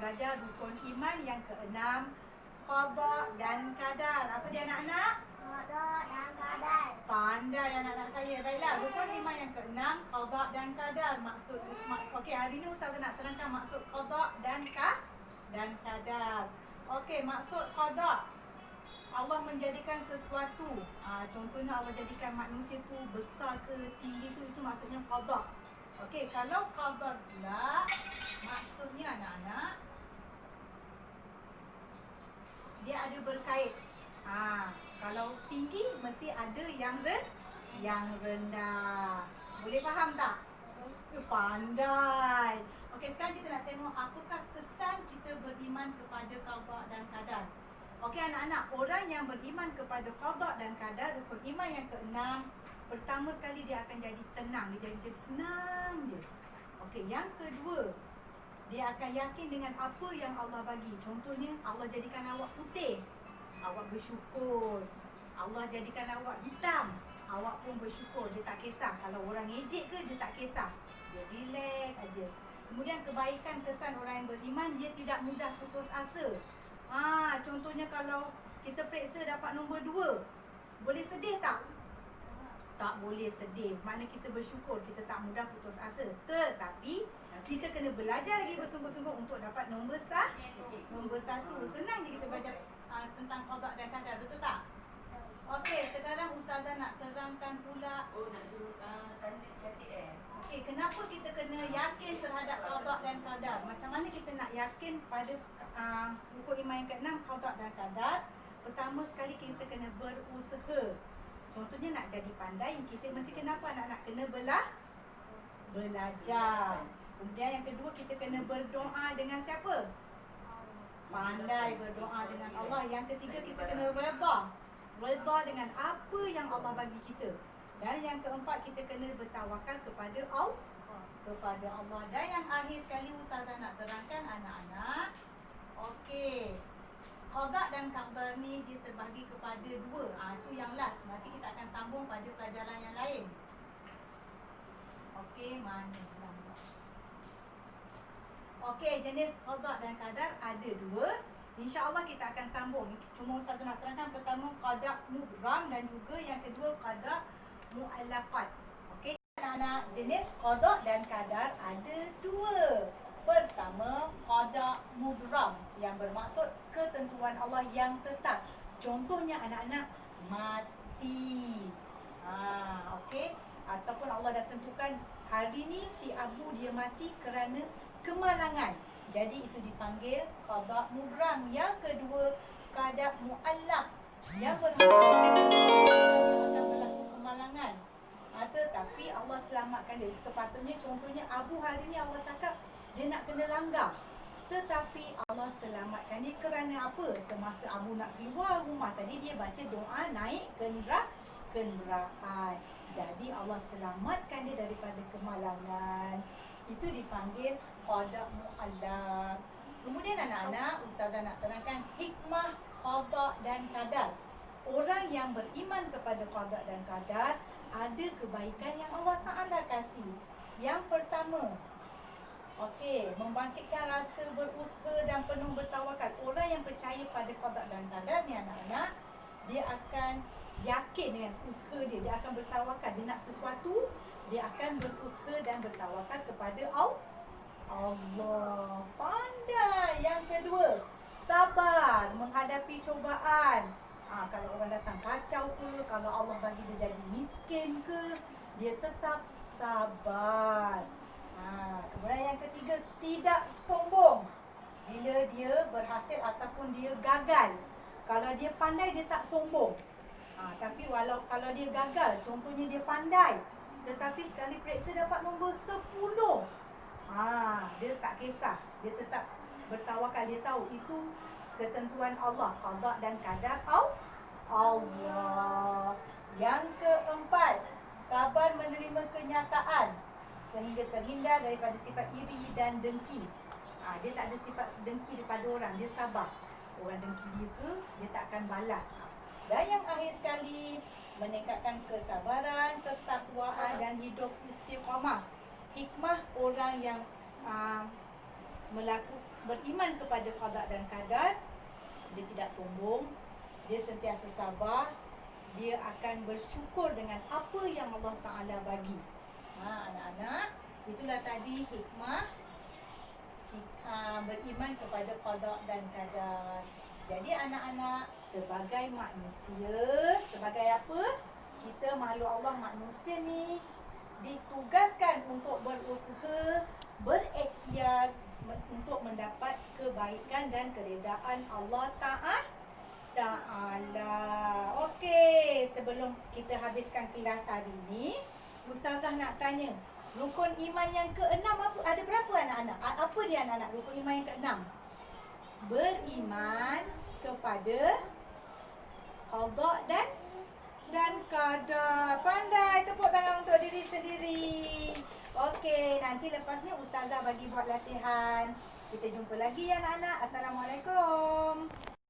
belajar rukun iman yang keenam, qada dan qadar. Apa dia anak-anak? Qada dan qadar. Pandai anak-anak saya. Baiklah, rukun iman yang keenam, qada dan qadar. Okey, hari ni Ustazah nak terangkan maksud qada dan qadar. Okey, maksud qada, Allah menjadikan sesuatu. Contohnya Allah jadikan manusia tu besar ke tinggi tu, itu maksudnya qada. Okey, kalau qadar pula maksudnya anak-anak, dia ada berkait. Kalau tinggi mesti ada yang rendah. Boleh faham tak? Pandai. Okey, sekarang kita nak tengok apakah kesan kita beriman kepada qada dan qadar. Okey anak-anak, orang yang beriman kepada qada dan qadar, rukun iman yang keenam, pertama sekali dia akan jadi tenang, dia jadi senang je. Okey, yang kedua, dia akan yakin dengan apa yang Allah bagi. Contohnya, Allah jadikan awak putih, awak bersyukur. Allah jadikan awak hitam, awak pun bersyukur. Dia tak kisah. Kalau orang ejek ke, dia tak kisah. Dia relax aja. Kemudian kebaikan kesan orang yang beriman, dia tidak mudah putus asa. Contohnya kalau kita periksa dapat nombor 2, boleh sedih tak? Tak boleh sedih. Maknanya kita bersyukur, kita tak mudah putus asa. Tetapi kita kena belajar lagi bersungguh-sungguh untuk dapat nombor 1. Senang je kita belajar tentang qada dan qadar, betul tak? Okey, sekarang Ustazah nak terangkan pula. Nak suruh tanda cantik Okey, kenapa kita kena yakin terhadap qada dan qadar? Macam mana kita nak yakin pada rukun iman yang keenam, qada dan qadar? Pertama sekali kita kena berusaha. Contohnya nak jadi pandai, kita mesti kenapa anak-anak kena belajar. Kemudian yang kedua, kita kena berdoa dengan siapa? Pandai berdoa dengan Allah. Yang ketiga, kita kena redha dengan apa yang Allah bagi kita. Dan yang keempat, kita kena bertawakal kepada Allah. Dan yang akhir sekali Ustazah nak terangkan anak-anak. Okey, qada dan qadar ni dia terbahagi kepada 2. Itu yang last. Nanti kita akan sambung pada pelajaran yang lain. Okey, mana? Okey, jenis qada dan qadar ada 2. InsyaAllah kita akan sambung. Cuma Ustazah nak terangkan pertama qada mubram dan juga yang kedua qada mu'allaqat. Okey, anak-anak, jenis qada dan qadar ada 2. Pertama, qada mubram yang bermaksud ketentuan Allah yang tetap. Contohnya anak-anak, mati. Okey, ataupun Allah dah tentukan hari ni si Abu dia mati kerana kemalangan. Jadi itu dipanggil qada mubram. Yang kedua, qada mu'allaq yang bermaksud akan berlaku kemalangan. Tetapi Allah selamatkan dia. Sepatutnya contohnya Abu hari ni Allah cakap dia nak kena langgar. Tetapi Allah selamatkan dia kerana apa? Semasa Abu nak keluar rumah tadi, dia baca doa naik kenderaan. Jadi Allah selamatkan dia daripada kemalangan. Itu dipanggil qada mu'allaq. Kemudian anak-anak, Ustazah nak terangkan hikmah qada dan qadar. Orang yang beriman kepada qada dan qadar, ada kebaikan yang Allah Ta'ala kasih. Yang pertama, okey, membangkitkan rasa berusaha dan penuh bertawakal. Orang yang percaya pada qada dan qadar ni anak-anak, dia akan yakin dengan usaha dia. Dia akan bertawakal. Dia nak sesuatu, dia akan berusaha dan bertawakal kepada Allah. Pandai. Yang kedua, sabar menghadapi cubaan. Kalau orang datang kacau ke, kalau Allah bagi dia jadi miskin ke, dia tetap sabar. Kemudian yang ketiga, tidak sombong bila dia berhasil ataupun dia gagal. Kalau dia pandai, dia tak sombong. Tapi kalau dia gagal, contohnya dia pandai, tetapi sekali periksa dapat nombor 10, dia tak kisah. Dia tetap bertawakal. Dia tahu itu ketentuan Allah, qada dan qadar Allah. Yang keempat, sabar menerima kenyataan sehingga terhindar daripada sifat iri dan dengki. Dia tak ada sifat dengki daripada orang, dia sabar. Orang dengki dia ke, dia tak akan balas. Dan yang akhir sekali, meningkatkan kesabaran, ketakwaan dan hidup istiqamah. Hikmah orang yang beriman kepada qada dan qadar, dia tidak sombong, dia sentiasa sabar, dia akan bersyukur dengan apa yang Allah Ta'ala bagi. Anak-anak, itulah tadi hikmah beriman kepada qada dan qadar. Jadi anak-anak, sebagai manusia, sebagai apa? Kita makhluk Allah manusia ni ditugaskan untuk berusaha, berikhtiar untuk mendapat kebaikan dan keredaan Allah Ta'ala. Okey, sebelum kita habiskan kelas hari ni, Ustazah nak tanya, rukun iman yang ke-6 apa? Ada berapa anak-anak? Apa dia anak-anak rukun iman yang ke-6? Beriman kepada qada dan qadar. Pandai, tepuk tangan untuk diri sendiri. Okey, nanti lepas ni Ustazah bagi buat latihan. Kita jumpa lagi anak-anak. Assalamualaikum.